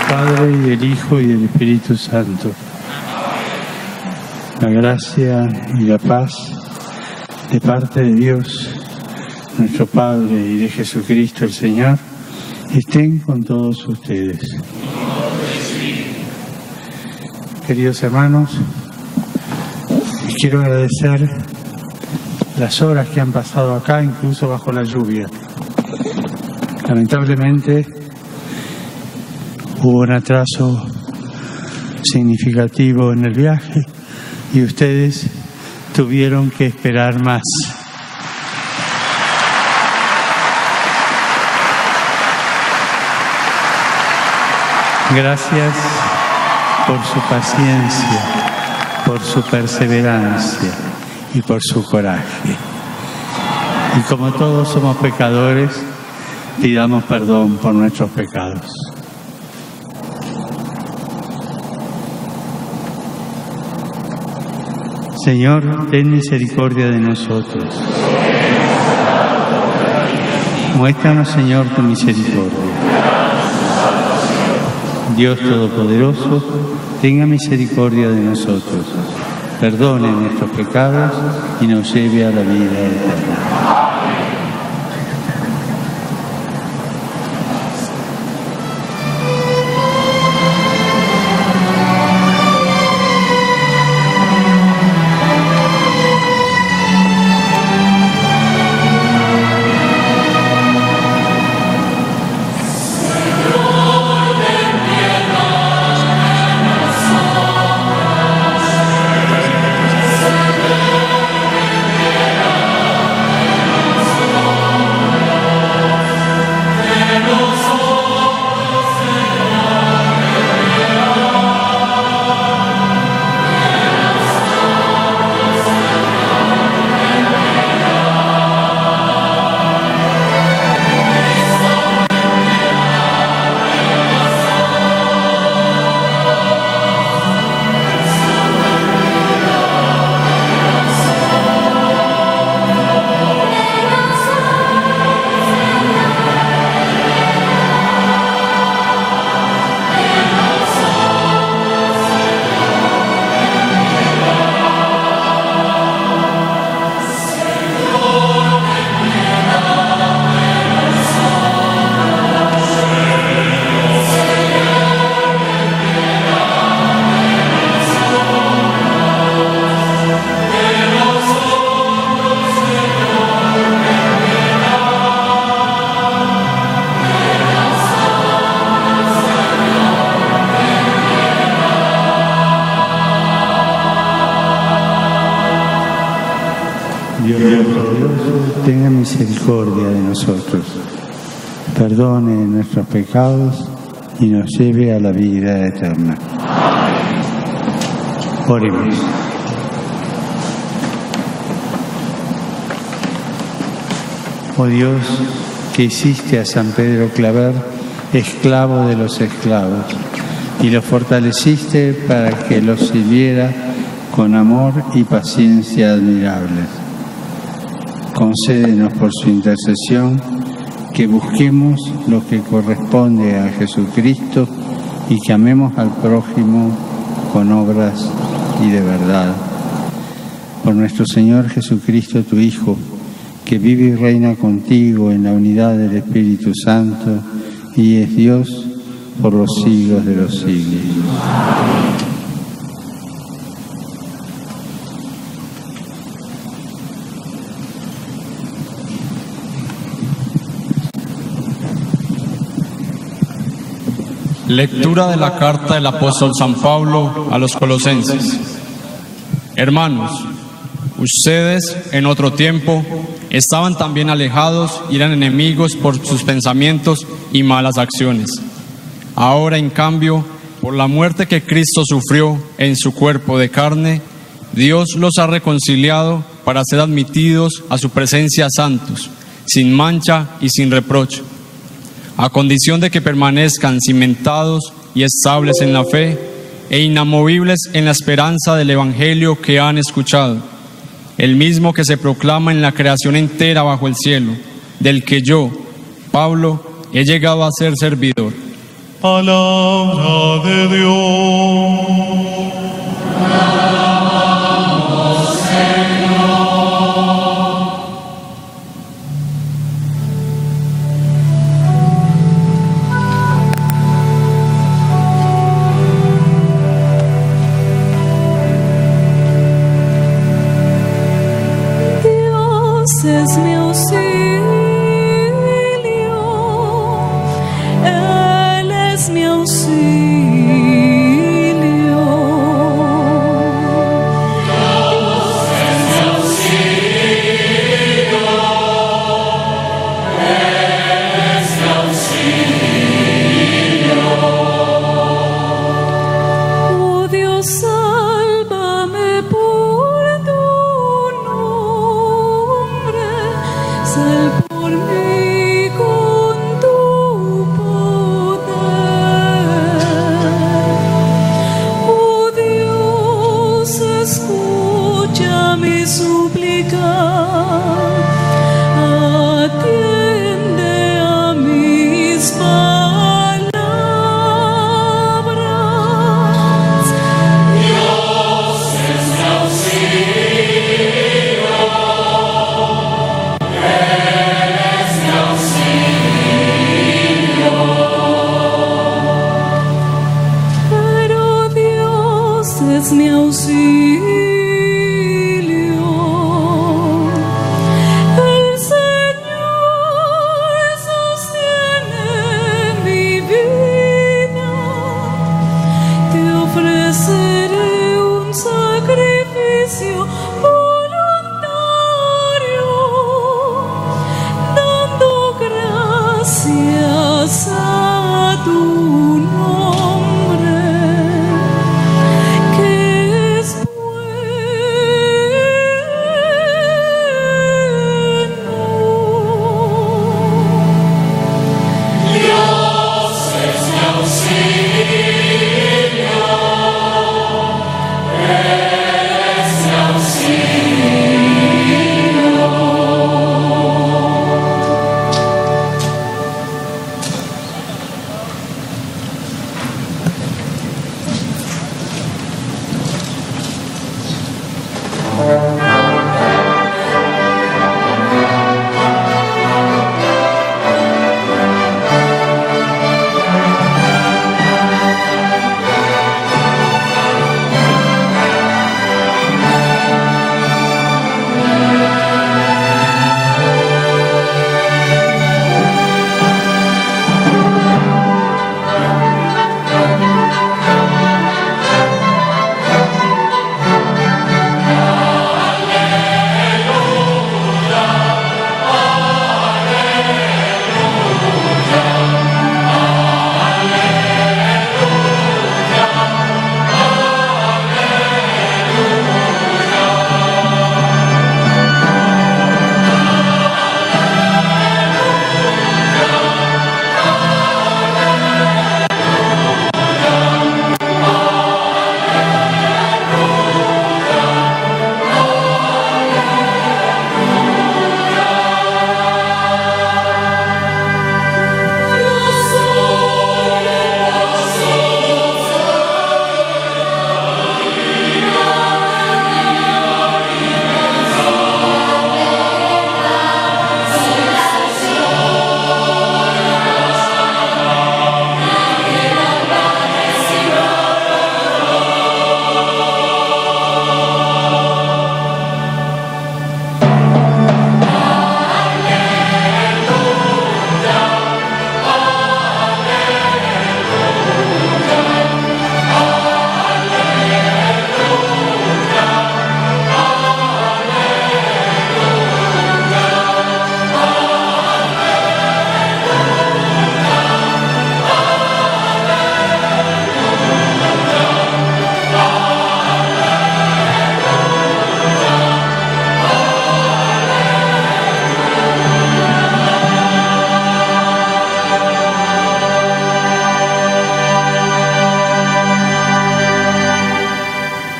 Padre, y del Hijo, y del Espíritu Santo. La gracia y la paz de parte de Dios, nuestro Padre, y de Jesucristo el Señor, estén con todos ustedes. Queridos hermanos, quiero agradecer las horas que han pasado acá, incluso bajo la lluvia. Lamentablemente hubo un atraso significativo en el viaje y ustedes tuvieron que esperar más. Gracias por su paciencia, por su perseverancia y por su coraje. Y como todos somos pecadores, pidamos perdón por nuestros pecados. Señor, ten misericordia de nosotros. Muéstranos, Señor, tu misericordia. Dios Todopoderoso, tenga misericordia de nosotros, perdone nuestros pecados y nos lleve a la vida eterna. Dios Todopoderoso, tenga misericordia de nosotros, perdone nuestros pecados y nos lleve a la vida eterna. Oremos. Oh Dios, que hiciste a San Pedro Claver esclavo de los esclavos y lo fortaleciste para que los sirviera con amor y paciencia admirables. Concédenos por su intercesión que busquemos lo que corresponde a Jesucristo y que amemos al prójimo con obras y de verdad. Por nuestro Señor Jesucristo, tu Hijo, que vive y reina contigo en la unidad del Espíritu Santo y es Dios por los siglos de los siglos. Lectura de la carta del apóstol San Pablo a los Colosenses. Hermanos, ustedes en otro tiempo estaban también alejados y eran enemigos por sus pensamientos y malas acciones. Ahora, en cambio, por la muerte que Cristo sufrió en su cuerpo de carne, Dios los ha reconciliado para ser admitidos a su presencia santos, sin mancha y sin reproche, a condición de que permanezcan cimentados y estables en la fe e inamovibles en la esperanza del Evangelio que han escuchado, el mismo que se proclama en la creación entera bajo el cielo, del que yo, Pablo, he llegado a ser servidor. Palabra de Dios. Es mi auxilio, Él es mi auxilio. Dios es mi auxilio, Él es mi auxilio. Oh Dios, sálvame por tu nombre. Sal por mí con tu poder. Oh Dios, escucha mi súplica. Atiende a mis palabras. Dios es mi auxilio. Pero Dios es mi auxilio. El Señor sostiene mi vida. Te ofreceré un sacrificio voluntario, dando gracias a tu nombre, que es bueno. Dios es mi auxilio, Él es mi auxilio.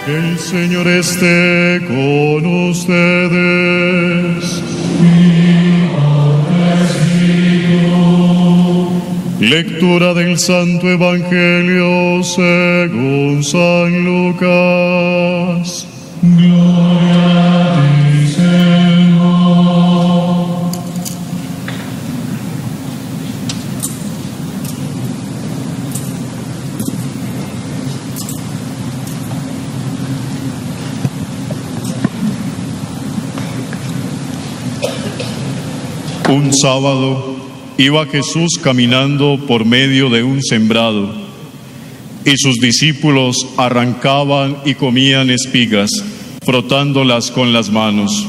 El Señor esté con ustedes. Lectura del Santo Evangelio según San Lucas. Gloria a ti, Señor. Un sábado iba Jesús caminando por medio de un sembrado, y sus discípulos arrancaban y comían espigas, frotándolas con las manos.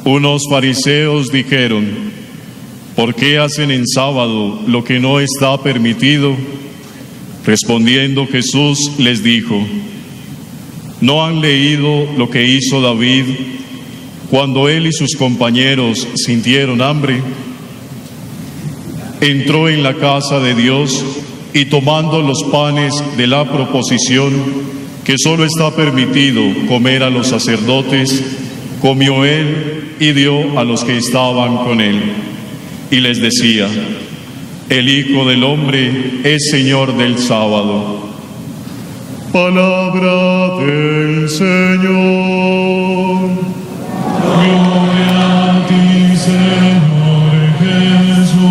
Unos fariseos dijeron: ¿por qué hacen en sábado lo que no está permitido? Respondiendo Jesús les dijo: ¿no han leído lo que hizo David cuando él y sus compañeros sintieron hambre? Entró en la casa de Dios y tomando los panes de la proposición, que solo está permitido comer a los sacerdotes, comió él y dio a los que estaban con él. Y les decía: el Hijo del Hombre es Señor del sábado. Palabra del Señor. Gloria a ti, Señor Jesús.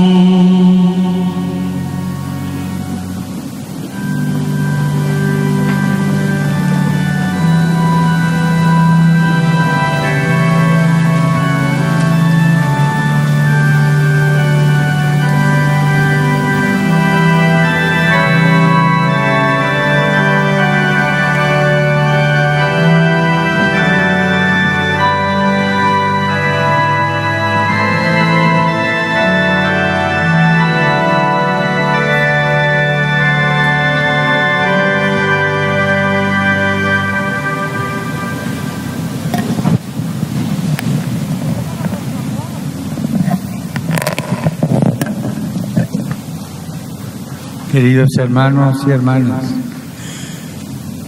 Queridos hermanos y hermanas,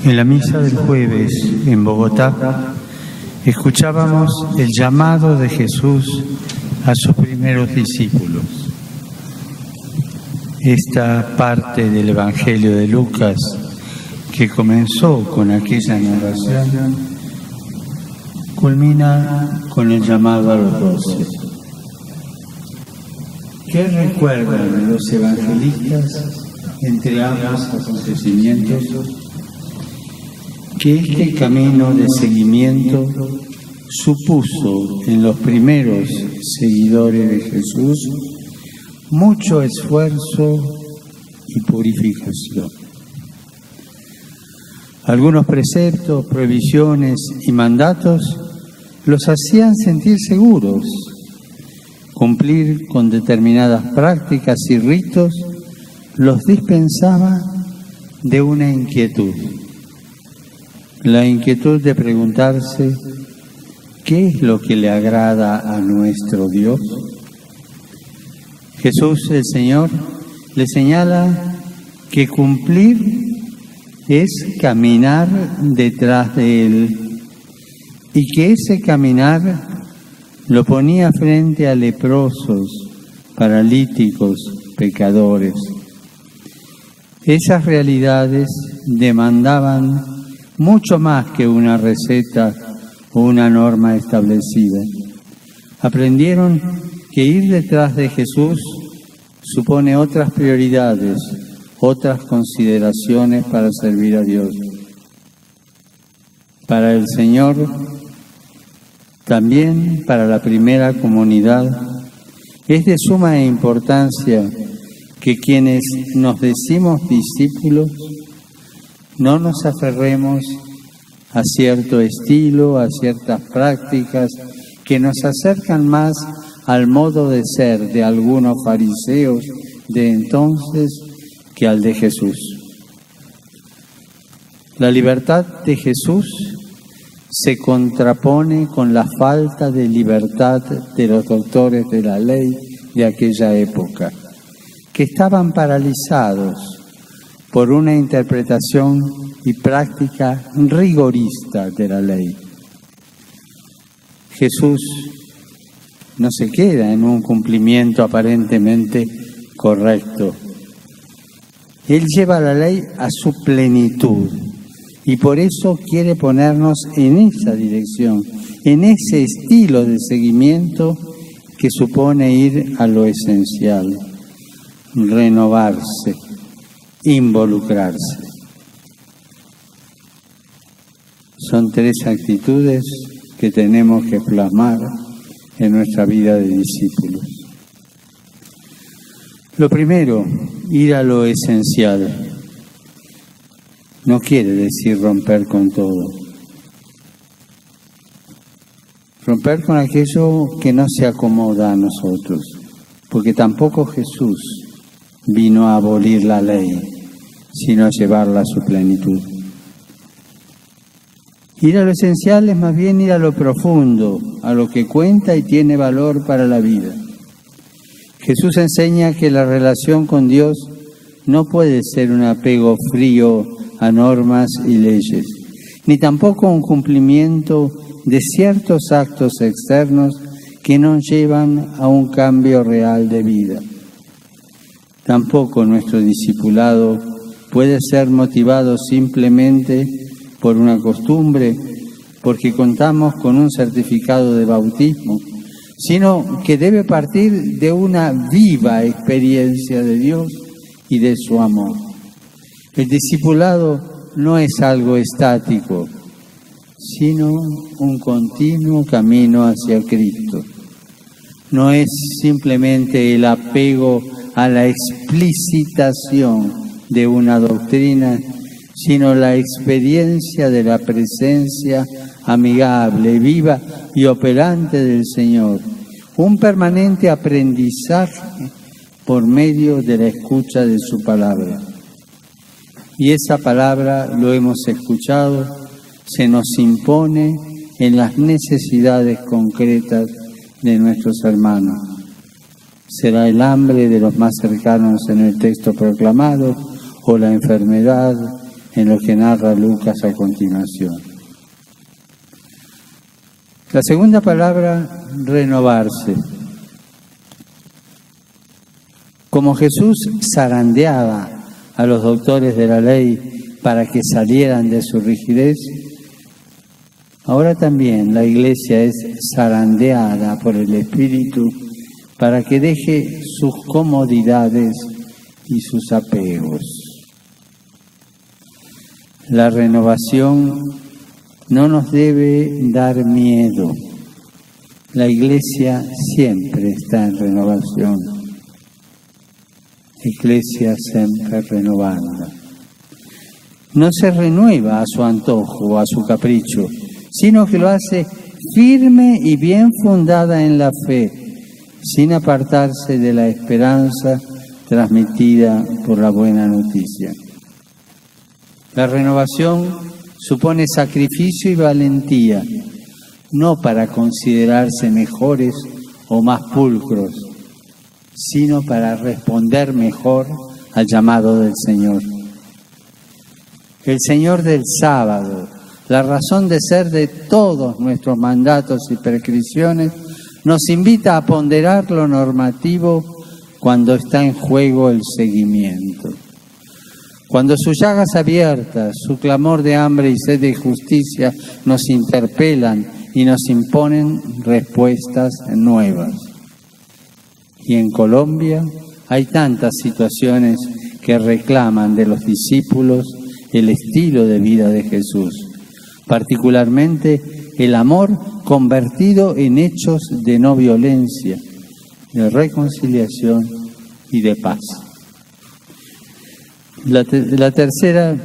en la misa del jueves en Bogotá escuchábamos el llamado de Jesús a sus primeros discípulos. Esta parte del Evangelio de Lucas, que comenzó con aquella narración, culmina con el llamado a los 12. ¿Qué recuerdan los evangelistas entre ambos acontecimientos? Que este camino de seguimiento supuso en los primeros seguidores de Jesús mucho esfuerzo y purificación. Algunos preceptos, prohibiciones y mandatos los hacían sentir seguros. Cumplir con determinadas prácticas y ritos los dispensaba de una inquietud, la inquietud de preguntarse: ¿qué es lo que le agrada a nuestro Dios? Jesús, el Señor, le señala que cumplir es caminar detrás de Él, y que ese caminar lo ponía frente a leprosos, paralíticos, pecadores. Esas realidades demandaban mucho más que una receta o una norma establecida. Aprendieron que ir detrás de Jesús supone otras prioridades, otras consideraciones para servir a Dios. Para el Señor, también para la primera comunidad, es de suma importancia que quienes nos decimos discípulos no nos aferremos a cierto estilo, a ciertas prácticas que nos acercan más al modo de ser de algunos fariseos de entonces que al de Jesús. La libertad de Jesús se contrapone con la falta de libertad de los doctores de la ley de aquella época, que estaban paralizados por una interpretación y práctica rigorista de la ley. Jesús no se queda en un cumplimiento aparentemente correcto, Él lleva la ley a su plenitud y por eso quiere ponernos en esa dirección, en ese estilo de seguimiento que supone ir a lo esencial, renovarse, involucrarse. Son 3 actitudes que tenemos que plasmar en nuestra vida de discípulos. Lo primero, ir a lo esencial. No quiere decir romper con todo. Romper con aquello que no se acomoda a nosotros, porque tampoco Jesús vino a abolir la ley, sino a llevarla a su plenitud. Ir a lo esencial es más bien ir a lo profundo, a lo que cuenta y tiene valor para la vida. Jesús enseña que la relación con Dios no puede ser un apego frío a normas y leyes, ni tampoco un cumplimiento de ciertos actos externos que no llevan a un cambio real de vida. Tampoco nuestro discipulado puede ser motivado simplemente por una costumbre, porque contamos con un certificado de bautismo, sino que debe partir de una viva experiencia de Dios y de su amor. El discipulado no es algo estático, sino un continuo camino hacia Cristo. No es simplemente el apego a la explicitación de una doctrina, sino la experiencia de la presencia amigable, viva y operante del Señor. Un permanente aprendizaje por medio de la escucha de su palabra. Y esa palabra, lo hemos escuchado, se nos impone en las necesidades concretas de nuestros hermanos. Será el hambre de los más cercanos en el texto proclamado o la enfermedad en lo que narra Lucas a continuación. La segunda palabra, renovarse. Como Jesús zarandeaba a los doctores de la ley para que salieran de su rigidez, ahora también la Iglesia es zarandeada por el Espíritu para que deje sus comodidades y sus apegos. La renovación no nos debe dar miedo. La Iglesia siempre está en renovación. Iglesia siempre renovando. No se renueva a su antojo o a su capricho, sino que lo hace firme y bien fundada en la fe, sin apartarse de la esperanza transmitida por la buena noticia. La renovación supone sacrificio y valentía, no para considerarse mejores o más pulcros, sino para responder mejor al llamado del Señor. El Señor del sábado, la razón de ser de todos nuestros mandatos y prescripciones, nos invita a ponderar lo normativo cuando está en juego el seguimiento. Cuando sus llagas abiertas, su clamor de hambre y sed de justicia nos interpelan y nos imponen respuestas nuevas. Y en Colombia hay tantas situaciones que reclaman de los discípulos el estilo de vida de Jesús, particularmente el amor convertido en hechos de no violencia, de reconciliación y de paz. La tercera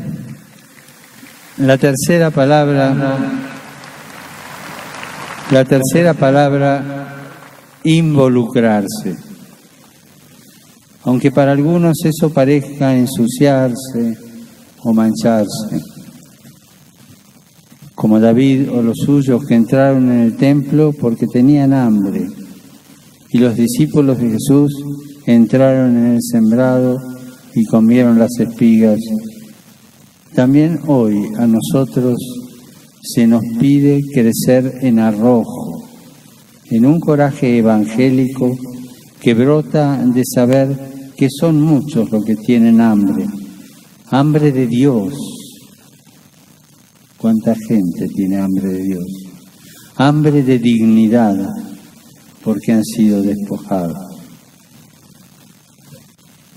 palabra, involucrarse. Aunque para algunos eso parezca ensuciarse o mancharse, como David o los suyos que entraron en el templo porque tenían hambre, y los discípulos de Jesús entraron en el sembrado y comieron las espigas. También hoy a nosotros se nos pide crecer en arrojo, en un coraje evangélico que brota de saber que son muchos los que tienen hambre Hambre de Dios. ¿Cuánta gente tiene hambre de Dios? Hambre de dignidad, porque han sido despojados.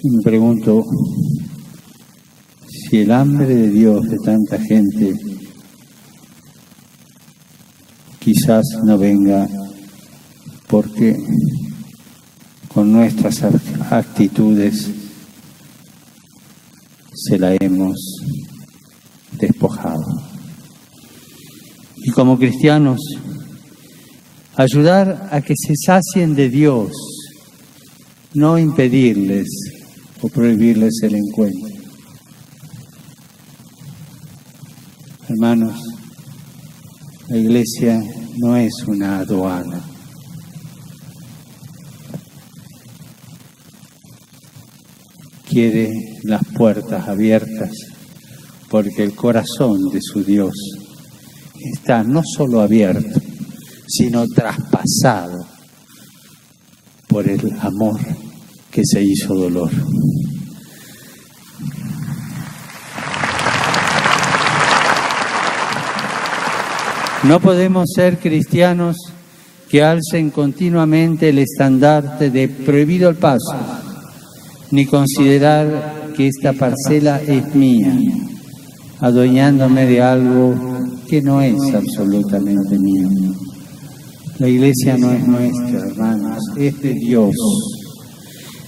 Y me pregunto si el hambre de Dios de tanta gente quizás no venga porque con nuestras actitudes se la hemos despojado. Y como cristianos, ayudar a que se sacien de Dios, no impedirles o prohibirles el encuentro. Hermanos, la Iglesia no es una aduana. Quiere las puertas abiertas porque el corazón de su Dios está no solo abierto, sino traspasado por el amor que se hizo dolor. No podemos ser cristianos que alcen continuamente el estandarte de prohibido el paso, ni considerar que esta parcela es mía, adueñándome de algo que no es absolutamente mío. La Iglesia no es nuestra, hermanos, es de Dios.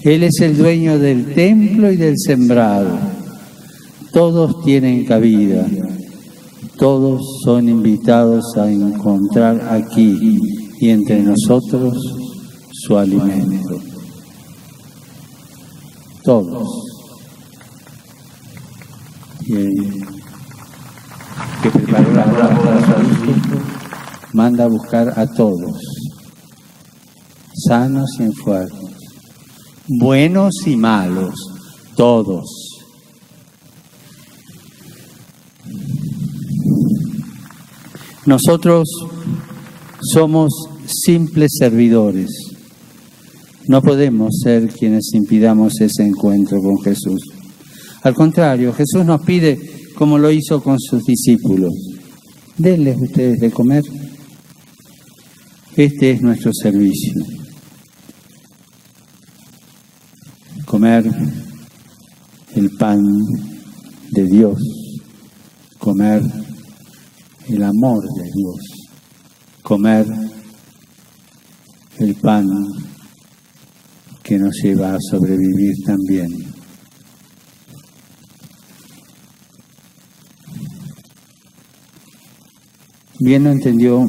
Él es el dueño del templo y del sembrado. Todos tienen cabida. Todos son invitados a encontrar aquí y entre nosotros su alimento. Todos. Y el que preparó la hora para su discípulo manda a buscar a todos, sanos y enfermos, buenos y malos, todos. Nosotros somos simples servidores. No podemos ser quienes impidamos ese encuentro con Jesús. Al contrario, Jesús nos pide, como lo hizo con sus discípulos, denles ustedes de comer. Este es nuestro servicio. Comer el pan de Dios, comer el amor de Dios, comer el pan que nos lleva a sobrevivir también. Bien lo entendió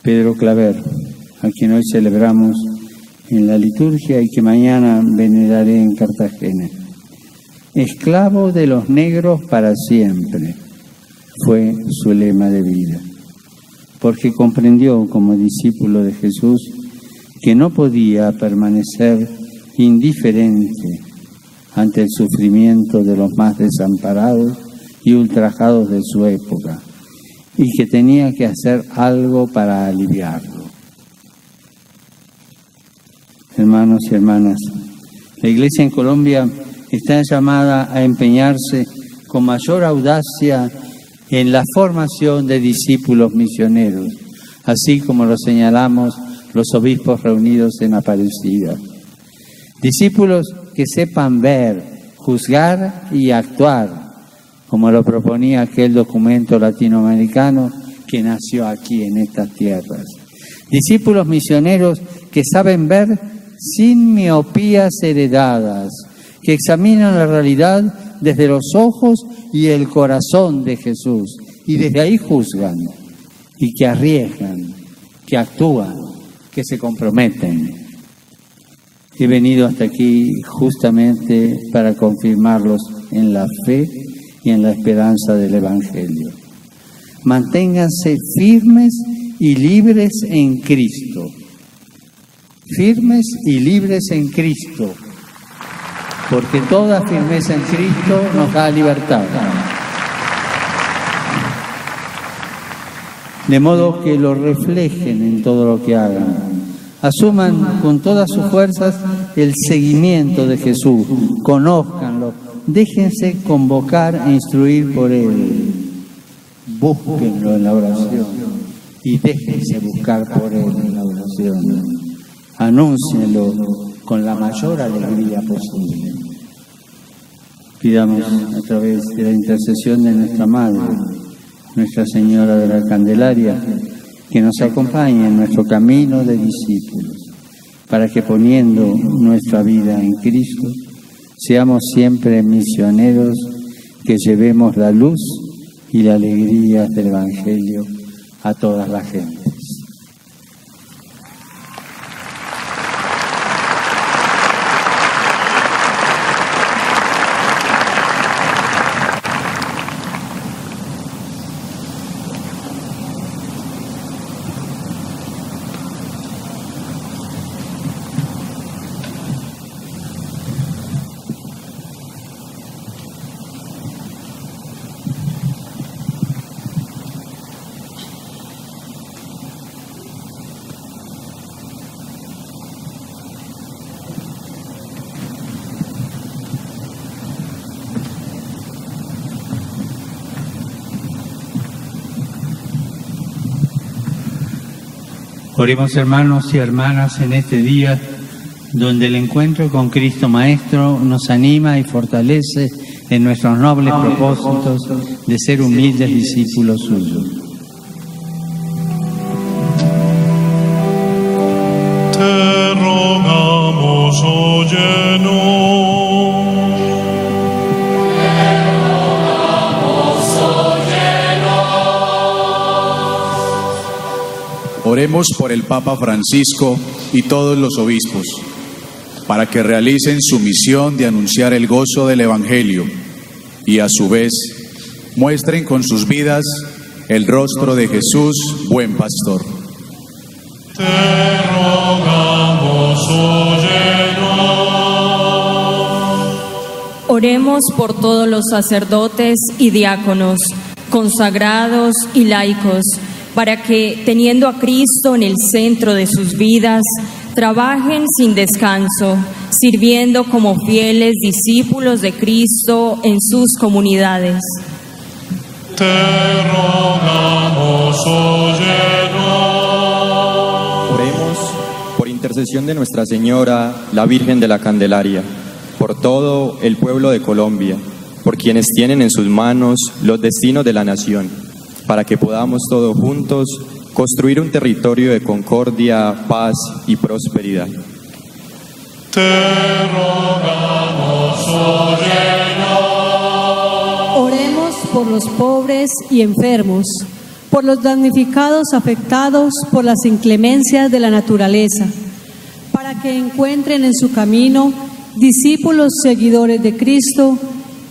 Pedro Claver, a quien hoy celebramos en la liturgia y que mañana veneraré en Cartagena. Esclavo de los negros para siempre fue su lema de vida, porque comprendió como discípulo de Jesús que no podía permanecer indiferente ante el sufrimiento de los más desamparados y ultrajados de su época, y que tenía que hacer algo para aliviarlo. Hermanos y hermanas, la Iglesia en Colombia está llamada a empeñarse con mayor audacia en la formación de discípulos misioneros, así como lo señalamos los obispos reunidos en Aparecida. Discípulos que sepan ver, juzgar y actuar, como lo proponía aquel documento latinoamericano que nació aquí en estas tierras. Discípulos misioneros que saben ver sin miopías heredadas, que examinan la realidad desde los ojos y el corazón de Jesús, y desde ahí juzgan, y que arriesgan, que actúan, que se comprometen. He venido hasta aquí justamente para confirmarlos en la fe y en la esperanza del Evangelio. Manténganse firmes y libres en Cristo. Firmes y libres en Cristo, porque toda firmeza en Cristo nos da libertad. De modo que lo reflejen en todo lo que hagan. Asuman con todas sus fuerzas el seguimiento de Jesús, conózcanlo, déjense convocar e instruir por Él. Búsquenlo en la oración y déjense buscar por Él en la oración. Anúncienlo con la mayor alegría posible. Pidamos a través de la intercesión de nuestra Madre, Nuestra Señora de la Candelaria, que nos acompañe en nuestro camino de discípulos, para que poniendo nuestra vida en Cristo, seamos siempre misioneros que llevemos la luz y la alegría del Evangelio a todas las gentes. Oremos, hermanos y hermanas, en este día donde el encuentro con Cristo Maestro nos anima y fortalece en nuestros nobles propósitos de ser humildes discípulos suyos. Te rogamos, óyenos. Oremos por el Papa Francisco y todos los obispos, para que realicen su misión de anunciar el gozo del Evangelio y a su vez muestren con sus vidas el rostro de Jesús, buen pastor. Te rogamos, óyenos. Oremos por todos los sacerdotes y diáconos, consagrados y laicos, para que, teniendo a Cristo en el centro de sus vidas, trabajen sin descanso, sirviendo como fieles discípulos de Cristo en sus comunidades. Te rogamos, óyenos. Oremos por intercesión de Nuestra Señora, la Virgen de la Candelaria, por todo el pueblo de Colombia, por quienes tienen en sus manos los destinos de la nación, para que podamos todos juntos construir un territorio de concordia, paz y prosperidad. Te rogamos, óyenos. Oremos por los pobres y enfermos, por los damnificados afectados por las inclemencias de la naturaleza, para que encuentren en su camino discípulos seguidores de Cristo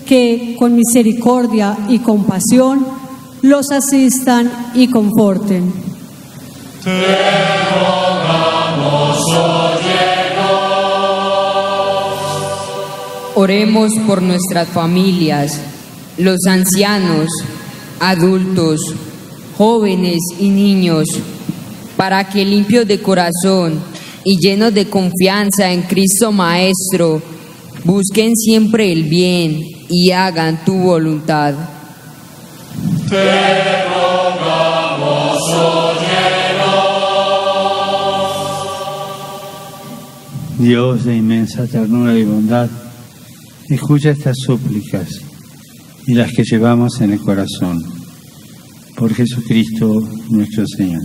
que, con misericordia y compasión, los asistan y conforten. Te rogamos, óyenos. Oremos por nuestras familias, los ancianos, adultos, jóvenes y niños, para que limpios de corazón y llenos de confianza en Cristo Maestro, busquen siempre el bien y hagan tu voluntad. Te rogamos, óyenos. Dios de inmensa ternura y bondad, escucha estas súplicas y las que llevamos en el corazón. Por Jesucristo nuestro Señor.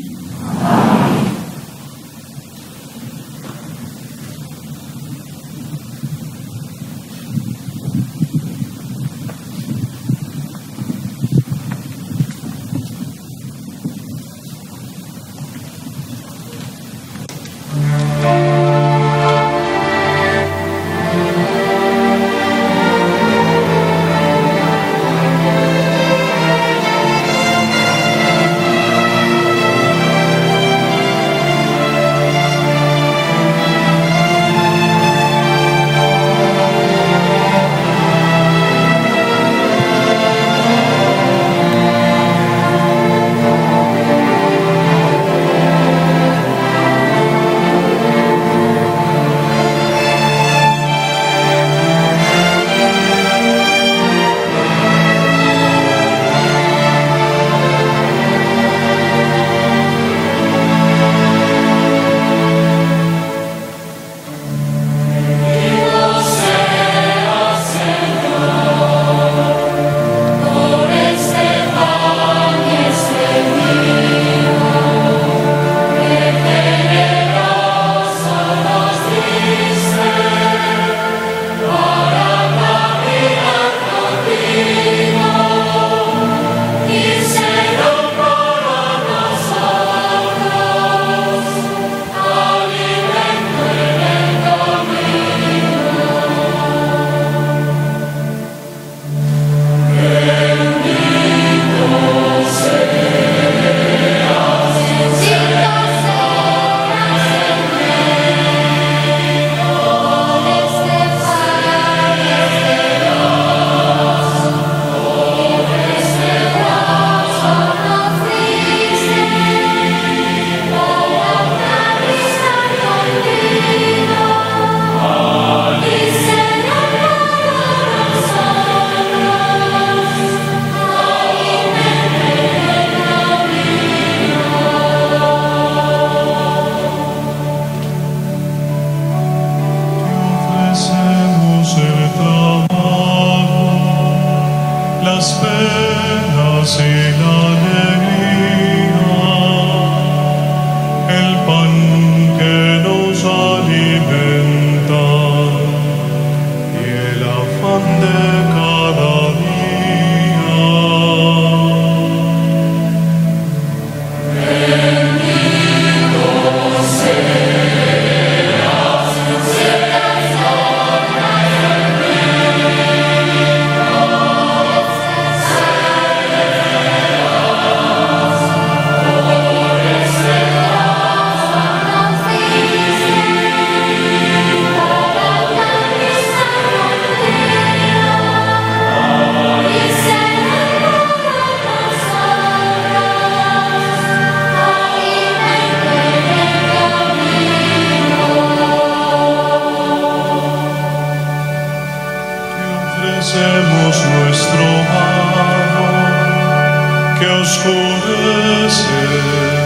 que oscurece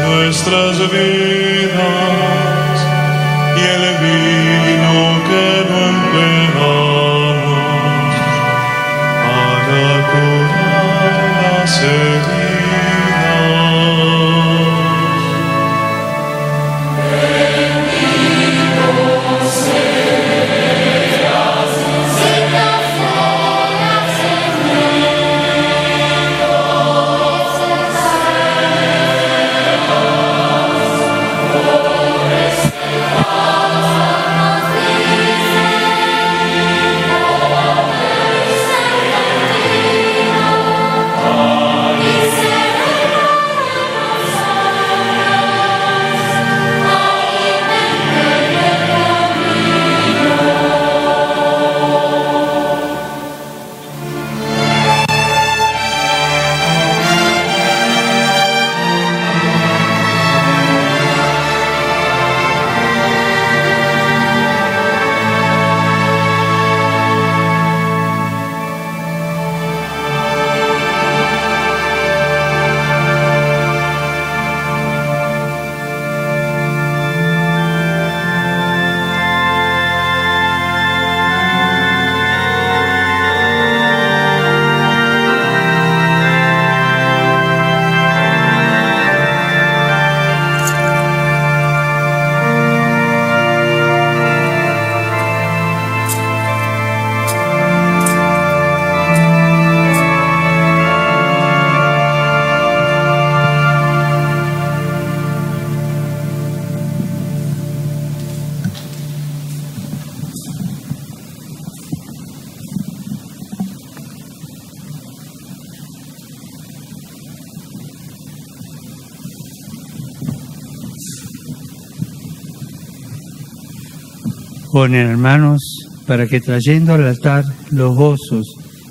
nuestras vidas y el vino que no empleamos para curar las heridas. Ponen, hermanos, para que trayendo al altar los gozos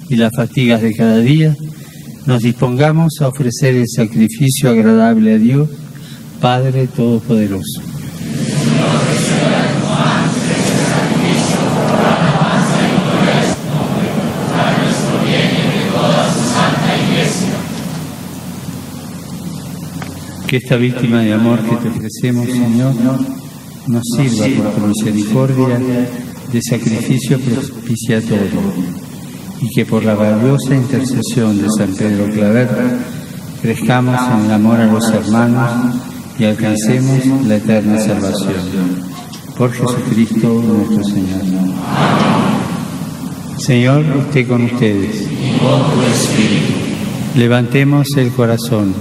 y las fatigas de cada día, nos dispongamos a ofrecer el sacrificio agradable a Dios, Padre Todopoderoso. Que esta víctima de amor que te ofrecemos, Señor, nos sirva por tu misericordia de sacrificio propiciatorio, y que por la valiosa intercesión de San Pedro Claver crezcamos en el amor a los hermanos y alcancemos la eterna salvación. Por Jesucristo nuestro Señor. Señor, esté con ustedes. Y con tu espíritu. Levantemos el corazón.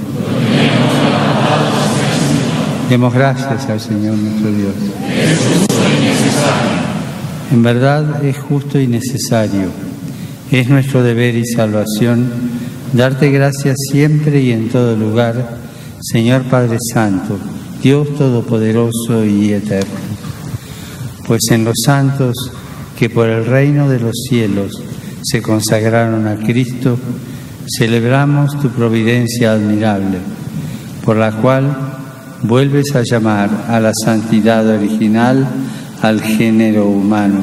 Demos gracias al Señor nuestro Dios. Es justo y necesario. En verdad es justo y necesario. Es nuestro deber y salvación darte gracias siempre y en todo lugar, Señor Padre Santo, Dios Todopoderoso y Eterno. Pues en los santos que por el reino de los cielos se consagraron a Cristo, celebramos tu providencia admirable, por la cual vuelves a llamar a la santidad original al género humano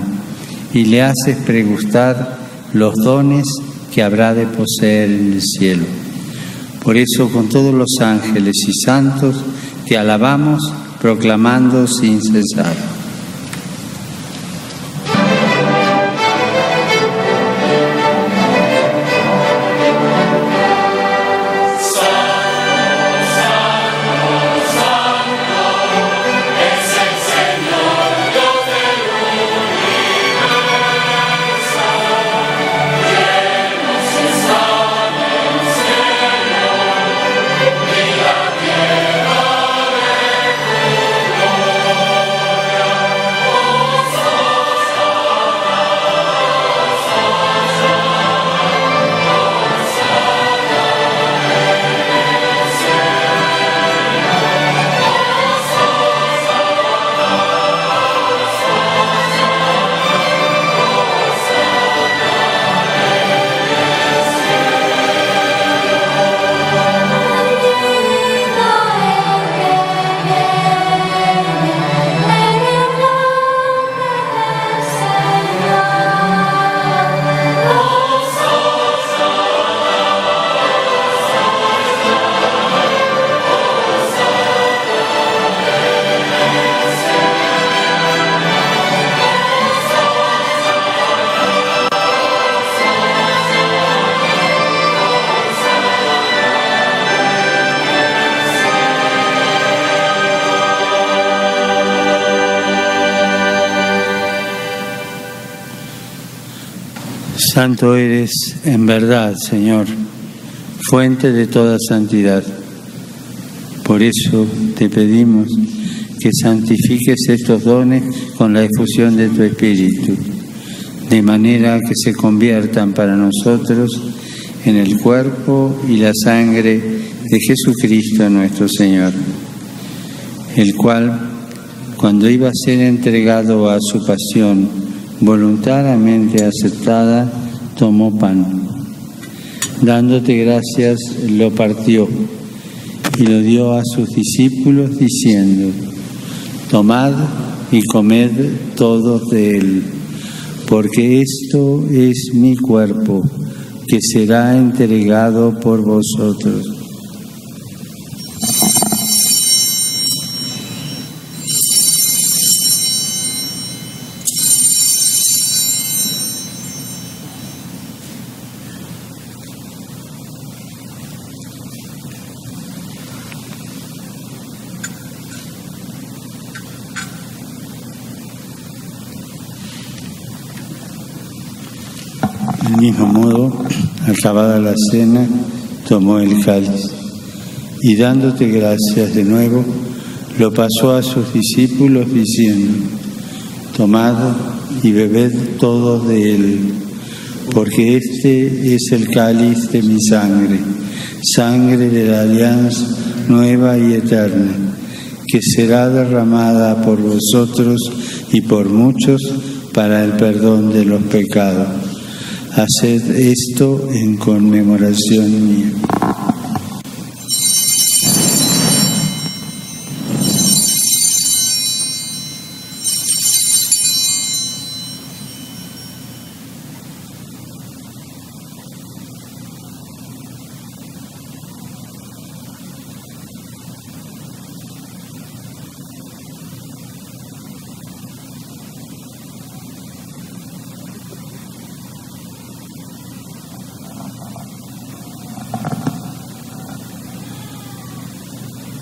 y le haces pregustar los dones que habrá de poseer en el cielo. Por eso, con todos los ángeles y santos, te alabamos, proclamando sin cesar. Gloria. Santo eres en verdad, Señor, fuente de toda santidad. Por eso te pedimos que santifiques estos dones con la efusión de tu Espíritu, de manera que se conviertan para nosotros en el cuerpo y la sangre de Jesucristo nuestro Señor, el cual, cuando iba a ser entregado a su pasión voluntariamente aceptada, tomó pan. Dándote gracias, lo partió y lo dio a sus discípulos, diciendo: tomad y comed todos de él, porque esto es mi cuerpo, que será entregado por vosotros. Del mismo modo, acabada la cena, tomó el cáliz y, dándote gracias de nuevo, lo pasó a sus discípulos diciendo: tomad y bebed todos de él, porque este es el cáliz de mi sangre, sangre de la alianza nueva y eterna, que será derramada por vosotros y por muchos para el perdón de los pecados. Haced esto en conmemoración mía.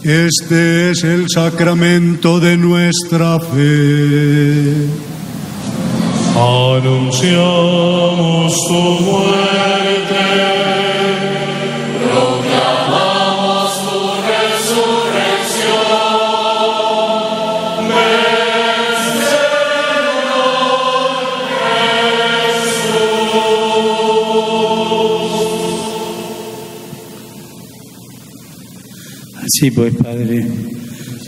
Este es el sacramento de nuestra fe. Anunciamos tu muerte, proclamamos tu resurrección. Ven, Señor Jesús. Así pues, Padre,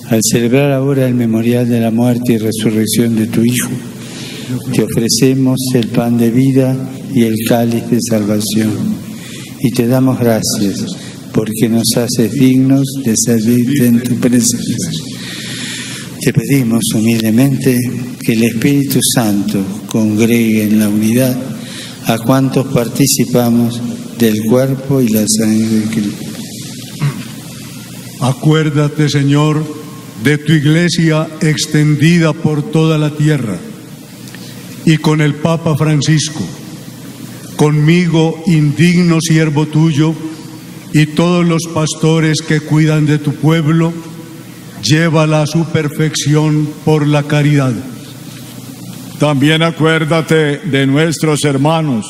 al celebrar ahora el memorial de la muerte y resurrección de tu Hijo, te ofrecemos el pan de vida y el cáliz de salvación, y te damos gracias porque nos haces dignos de servirte en tu presencia. Te pedimos humildemente que el Espíritu Santo congregue en la unidad a cuantos participamos del cuerpo y la sangre de Cristo. Acuérdate, Señor, de tu Iglesia extendida por toda la tierra, y con el Papa Francisco, conmigo, indigno siervo tuyo, y todos los pastores que cuidan de tu pueblo, llévala a su perfección por la caridad. También acuérdate de nuestros hermanos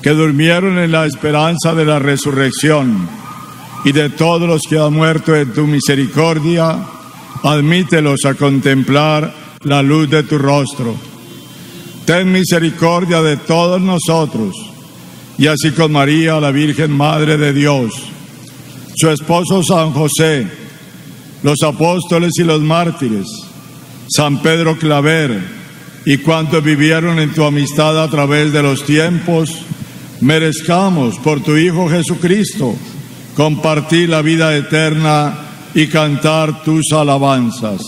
que durmieron en la esperanza de la resurrección, y de todos los que han muerto en tu misericordia, admítelos a contemplar la luz de tu rostro. Ten misericordia de todos nosotros, y así con María, la Virgen Madre de Dios, su esposo San José, los apóstoles y los mártires, San Pedro Claver, y cuantos vivieron en tu amistad a través de los tiempos, merezcamos por tu Hijo Jesucristo compartir la vida eterna y cantar tus alabanzas.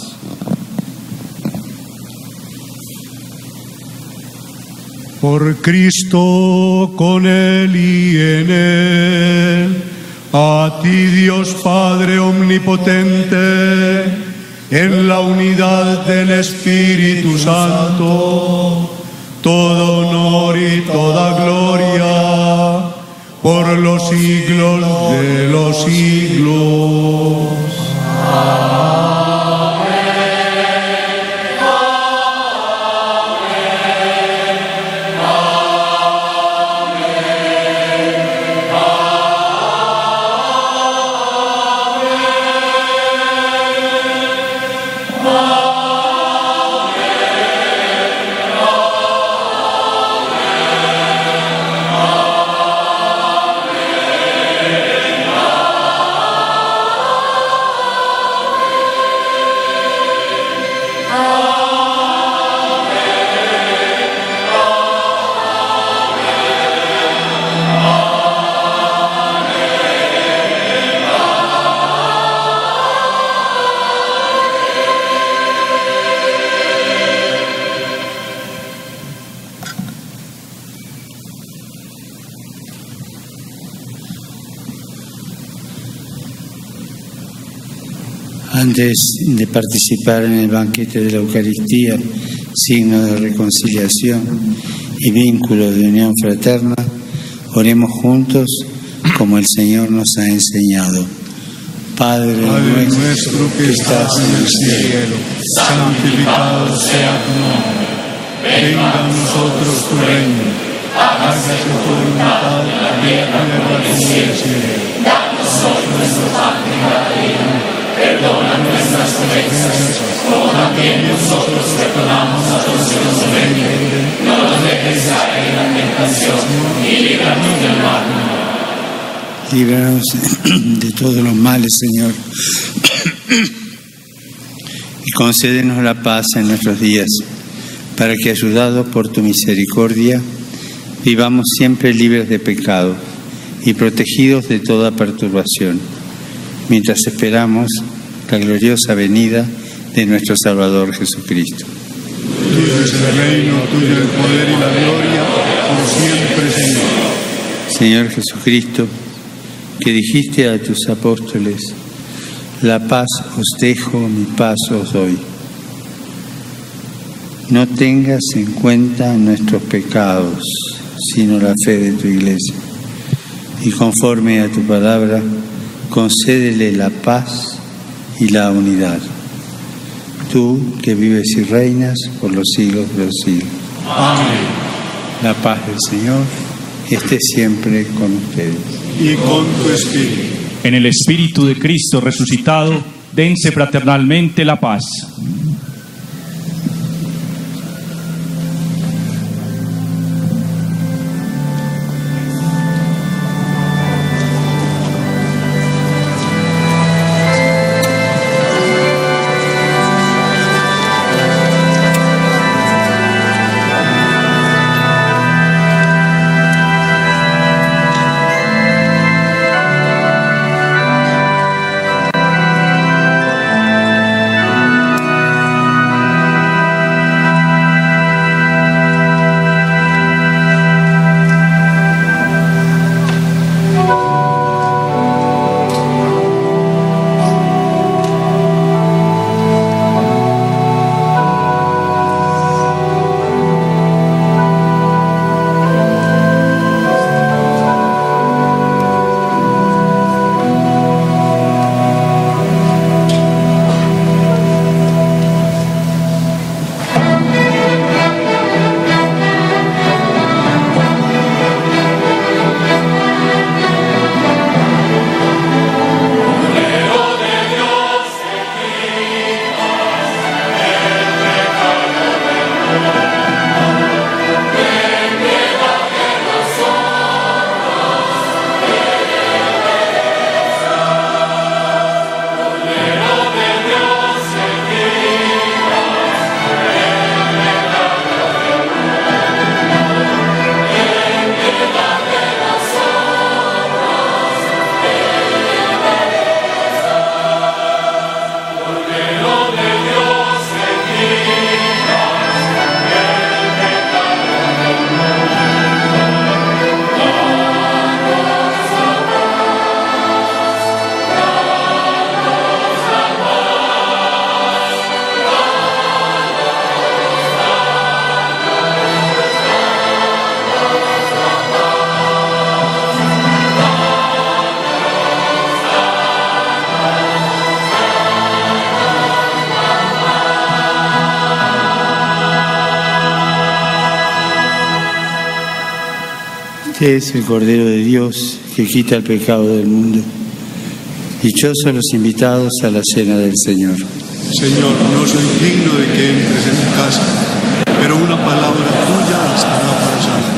Por Cristo, con Él y en Él, a ti Dios Padre Omnipotente, en la unidad del Espíritu Santo, todo honor y toda gloria, por los siglos de los siglos. Antes de participar en el banquete de la Eucaristía, signo de reconciliación y vínculo de unión fraterna, oremos juntos como el Señor nos ha enseñado. Padre nuestro que estás en el cielo, santificado sea tu nombre. Venga a nosotros tu reino. Hágase tu voluntad en la tierra como en el cielo. Danos hoy nuestro pan de cada día. Perdona nuestras ofensas, como también nosotros perdonamos a los que nos ofenden. No nos dejes caer en la tentación y líbranos del mal. Líbranos de todos los males, Señor, y concédenos la paz en nuestros días, para que, ayudados por tu misericordia, vivamos siempre libres de pecado y protegidos de toda perturbación, mientras esperamos la gloriosa venida de nuestro Salvador Jesucristo. Tuyo es el reino, tuyo el poder y la gloria, por siempre, Señor. Señor Jesucristo, que dijiste a tus apóstoles: la paz os dejo, mi paz os doy. No tengas en cuenta nuestros pecados, sino la fe de tu Iglesia. Y conforme a tu palabra, concédele la paz y la unidad. Tú que vives y reinas por los siglos de los siglos. Amén. La paz del Señor esté siempre con ustedes. Y con tu espíritu. En el Espíritu de Cristo resucitado, dense fraternalmente la paz. Este es el Cordero de Dios que quita el pecado del mundo. Dichosos los invitados a la cena del Señor. Señor, no soy digno de que entres en mi casa, pero una palabra tuya bastará para salvarme.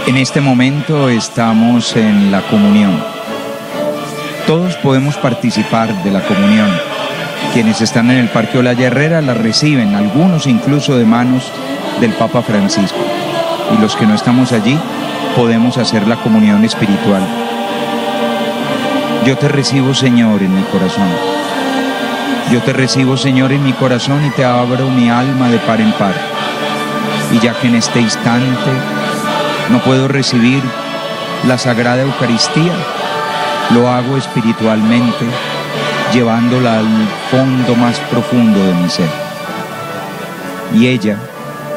En este momento estamos en la comunión. Todos podemos participar de la comunión. Quienes están en el Parque Olaya Herrera la reciben, algunos incluso de manos del Papa Francisco. Y los que no estamos allí, podemos hacer la comunión espiritual. Yo te recibo, Señor, en mi corazón. Yo te recibo, Señor, en mi corazón y te abro mi alma de par en par. Y ya que en este instante no puedo recibir la Sagrada Eucaristía, lo hago espiritualmente, llevándola al fondo más profundo de mi ser. Y ella,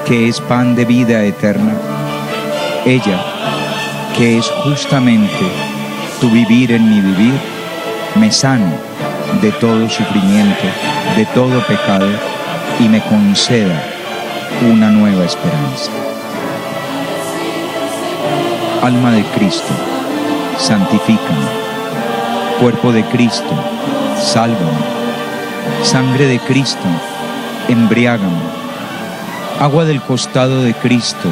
que es pan de vida eterna, ella, que es justamente tu vivir en mi vivir, me sana de todo sufrimiento, de todo pecado, y me conceda una nueva esperanza. Alma de Cristo, santifícame. Cuerpo de Cristo, sálvame. Sangre de Cristo, embriágame. Agua del costado de Cristo,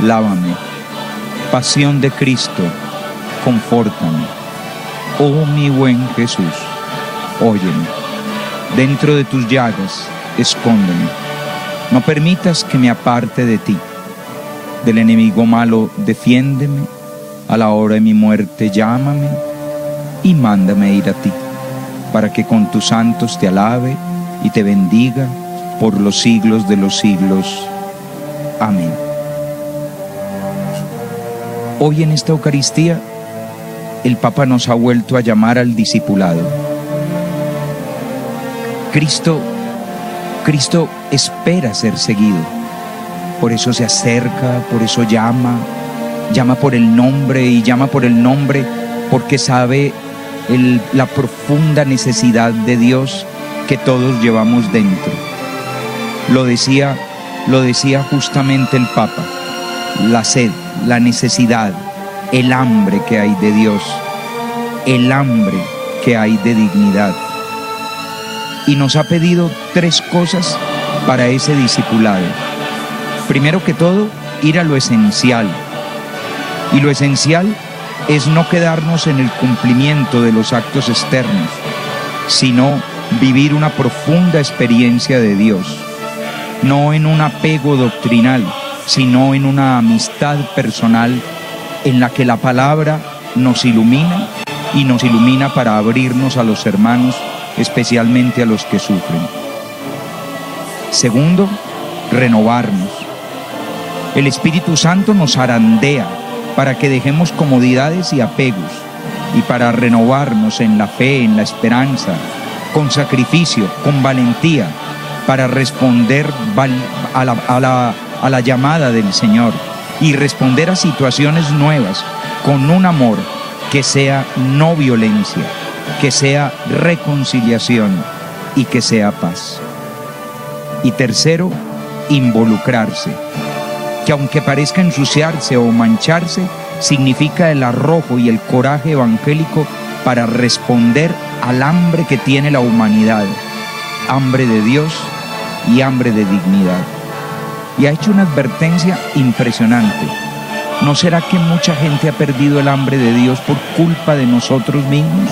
lávame. Pasión de Cristo, confórtame. Oh mi buen Jesús, óyeme. Dentro de tus llagas, escóndeme. No permitas que me aparte de ti. Del enemigo malo, defiéndeme. A la hora de mi muerte, llámame y mándame ir a ti, para que con tus santos te alabe y te bendiga por los siglos de los siglos. Amén. Hoy en esta Eucaristía, el Papa nos ha vuelto a llamar al discipulado. Cristo espera ser seguido. Por eso se acerca, por eso llama por el nombre, y llama por el nombre porque sabe la profunda necesidad de Dios que todos llevamos dentro. Lo decía justamente el Papa: la sed, la necesidad, el hambre que hay de Dios, el hambre que hay de dignidad. Y nos ha pedido 3 cosas para ese discipulado. Primero que todo, ir a lo esencial. Y lo esencial es no quedarnos en el cumplimiento de los actos externos, sino vivir una profunda experiencia de Dios, no en un apego doctrinal, sino en una amistad personal en la que la palabra nos ilumina, y nos ilumina para abrirnos a los hermanos, especialmente a los que sufren. Segundo, renovarnos. El Espíritu Santo nos zarandea para que dejemos comodidades y apegos, y para renovarnos en la fe, en la esperanza, con sacrificio, con valentía, para responder a la llamada del Señor, y responder a situaciones nuevas con un amor que sea no violencia, que sea reconciliación y que sea paz. Y tercero, involucrarse, que aunque parezca ensuciarse o mancharse, significa el arrojo y el coraje evangélico para responder al hambre que tiene la humanidad, hambre de Dios y hambre de dignidad. Y ha hecho una advertencia impresionante. ¿No será que mucha gente ha perdido el hambre de Dios por culpa de nosotros mismos?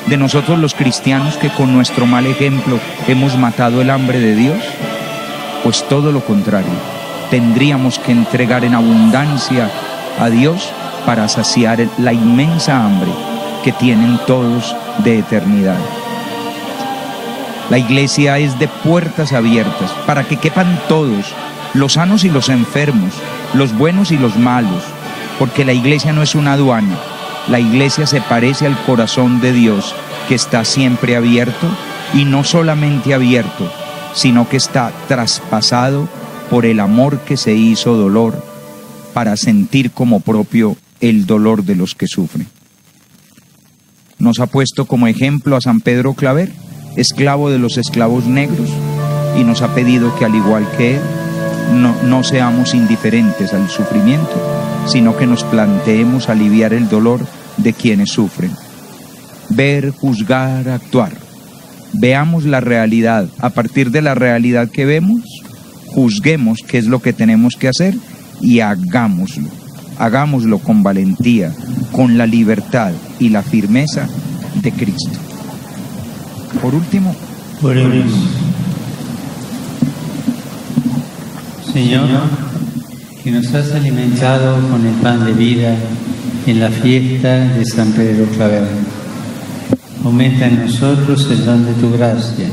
De nosotros los cristianos, que con nuestro mal ejemplo hemos matado el hambre de Dios. Pues todo lo contrario, tendríamos que entregar en abundancia a Dios para saciar la inmensa hambre que tienen todos de eternidad. La Iglesia es de puertas abiertas para que quepan todos, los sanos y los enfermos, los buenos y los malos, porque la Iglesia no es una aduana. La Iglesia se parece al corazón de Dios, que está siempre abierto, y no solamente abierto, sino que está traspasado por el amor que se hizo dolor, para sentir como propio el dolor de los que sufren. Nos ha puesto como ejemplo a San Pedro Claver, esclavo de los esclavos negros, y nos ha pedido que, al igual que él, no seamos indiferentes al sufrimiento, sino que nos planteemos aliviar el dolor de quienes sufren. Ver, juzgar, actuar. Veamos la realidad. A partir de la realidad que vemos, juzguemos qué es lo que tenemos que hacer y hagámoslo. hagámoslo con valentía, con la libertad y la firmeza de Cristo. Por último, oremos. Señor, que nos has alimentado con el pan de vida en la fiesta de San Pedro Claver, aumenta en nosotros el don de tu gracia,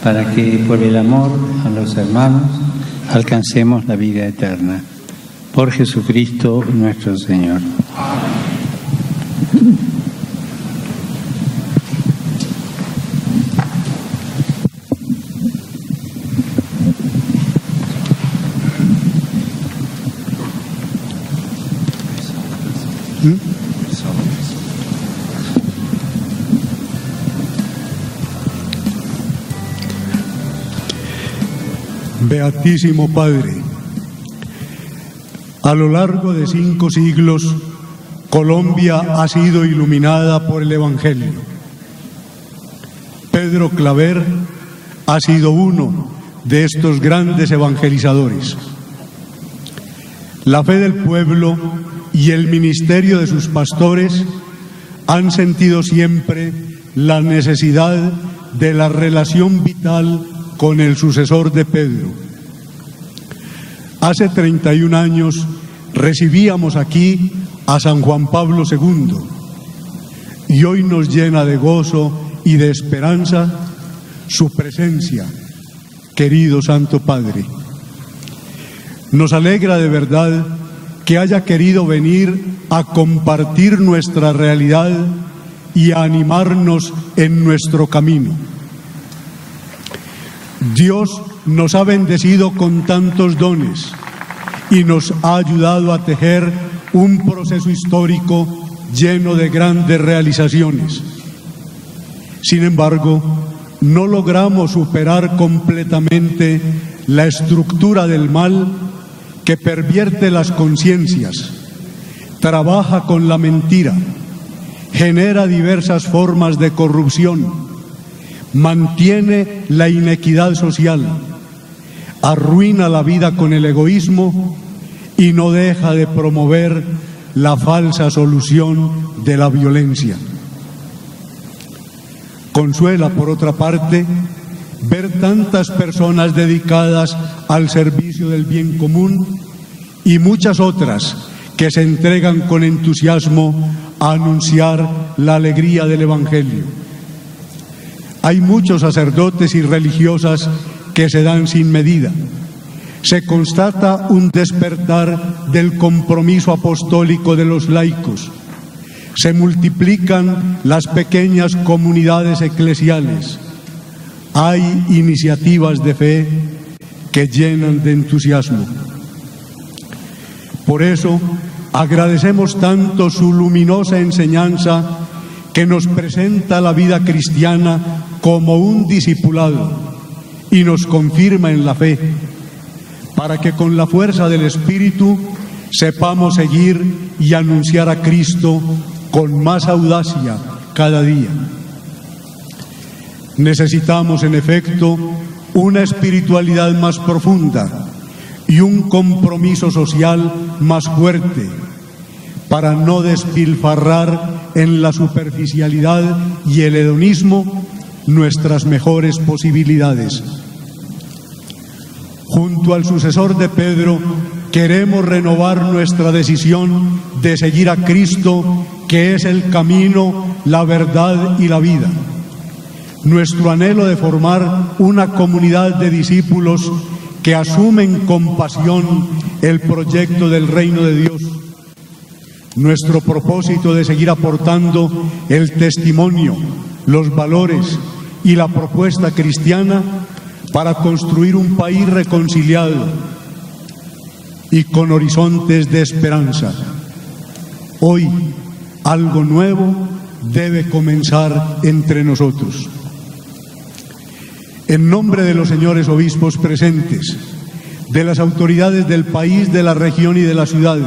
para que por el amor a los hermanos alcancemos la vida eterna. Por Jesucristo nuestro Señor. Beatísimo Padre, a lo largo de 5 siglos, Colombia ha sido iluminada por el Evangelio. Pedro Claver ha sido uno de estos grandes evangelizadores. La fe del pueblo y el ministerio de sus pastores han sentido siempre la necesidad de la relación vital con el sucesor de Pedro. Hace 31 años recibíamos aquí a San Juan Pablo II y hoy nos llena de gozo y de esperanza su presencia, querido Santo Padre. Nos alegra de verdad que haya querido venir a compartir nuestra realidad y a animarnos en nuestro camino. Dios nos ha bendecido con tantos dones y nos ha ayudado a tejer un proceso histórico lleno de grandes realizaciones. Sin embargo, no logramos superar completamente la estructura del mal que pervierte las conciencias, trabaja con la mentira, genera diversas formas de corrupción, mantiene la inequidad social, arruina la vida con el egoísmo y no deja de promover la falsa solución de la violencia. Consuela, por otra parte, ver tantas personas dedicadas al servicio del bien común y muchas otras que se entregan con entusiasmo a anunciar la alegría del Evangelio. Hay muchos sacerdotes y religiosas que se dan sin medida. Se constata un despertar del compromiso apostólico de los laicos. Se multiplican las pequeñas comunidades eclesiales. Hay iniciativas de fe que llenan de entusiasmo. Por eso, agradecemos tanto su luminosa enseñanza que nos presenta la vida cristiana como un discipulado y nos confirma en la fe, para que con la fuerza del Espíritu sepamos seguir y anunciar a Cristo con más audacia cada día. Necesitamos, en efecto, una espiritualidad más profunda y un compromiso social más fuerte para no despilfarrar en la superficialidad y el hedonismo nuestras mejores posibilidades. Junto al sucesor de Pedro, queremos renovar nuestra decisión de seguir a Cristo, que es el camino, la verdad y la vida. Nuestro anhelo de formar una comunidad de discípulos que asumen con pasión el proyecto del reino de Dios. Nuestro propósito de seguir aportando el testimonio, los valores y la propuesta cristiana para construir un país reconciliado y con horizontes de esperanza. Hoy, algo nuevo debe comenzar entre nosotros. En nombre de los señores obispos presentes, de las autoridades del país, de la región y de la ciudad,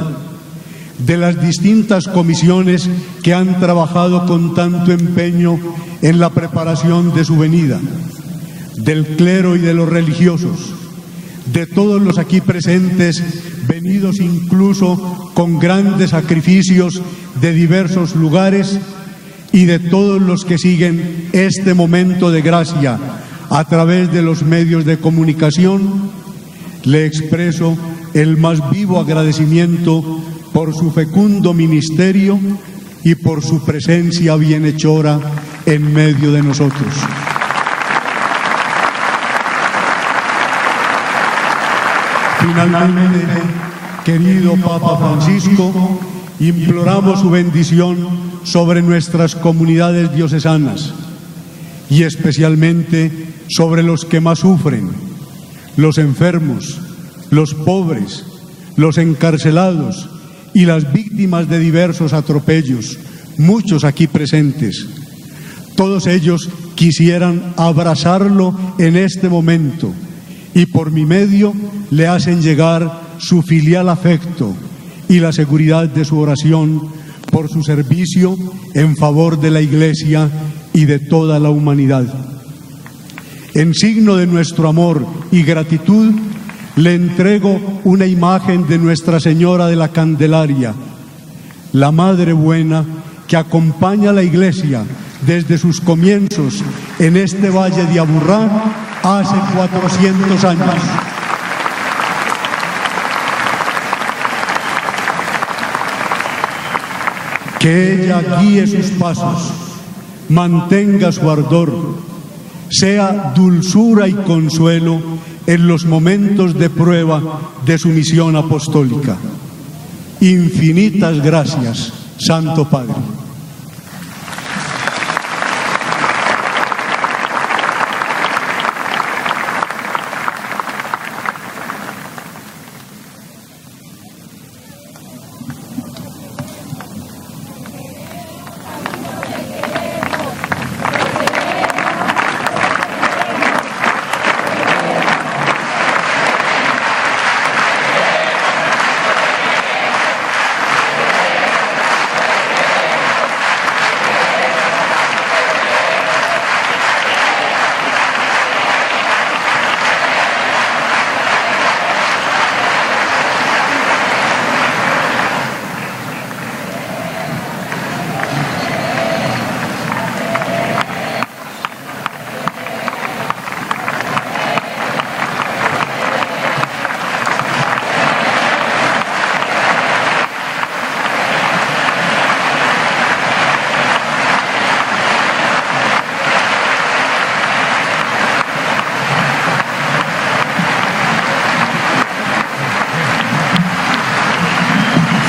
de las distintas comisiones que han trabajado con tanto empeño en la preparación de su venida, del clero y de los religiosos, de todos los aquí presentes, venidos incluso con grandes sacrificios de diversos lugares, y de todos los que siguen este momento de gracia a través de los medios de comunicación, le expreso el más vivo agradecimiento por su fecundo ministerio y por su presencia bienhechora en medio de nosotros. Finalmente, querido Papa Francisco, imploramos su bendición sobre nuestras comunidades diocesanas y especialmente sobre los que más sufren, los enfermos, los pobres, los encarcelados y las víctimas de diversos atropellos, muchos aquí presentes. Todos ellos quisieran abrazarlo en este momento y por mi medio le hacen llegar su filial afecto y la seguridad de su oración por su servicio en favor de la Iglesia y de toda la humanidad. En signo de nuestro amor y gratitud, le entrego una imagen de Nuestra Señora de la Candelaria, la Madre Buena que acompaña a la Iglesia desde sus comienzos en este valle de Aburrá hace 400 años. Que ella guíe sus pasos, mantenga su ardor, sea dulzura y consuelo en los momentos de prueba de su misión apostólica. Infinitas gracias, Santo Padre.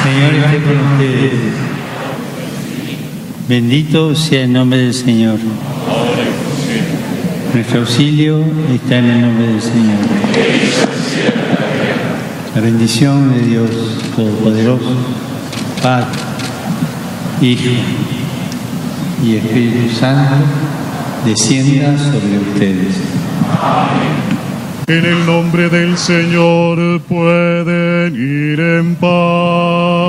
Señor esté con ustedes. Bendito sea el nombre del Señor. Nuestro auxilio está en el nombre del Señor. La bendición de Dios Todopoderoso, Padre, Hijo y Espíritu Santo, descienda sobre ustedes. En el nombre del Señor pueden ir en paz.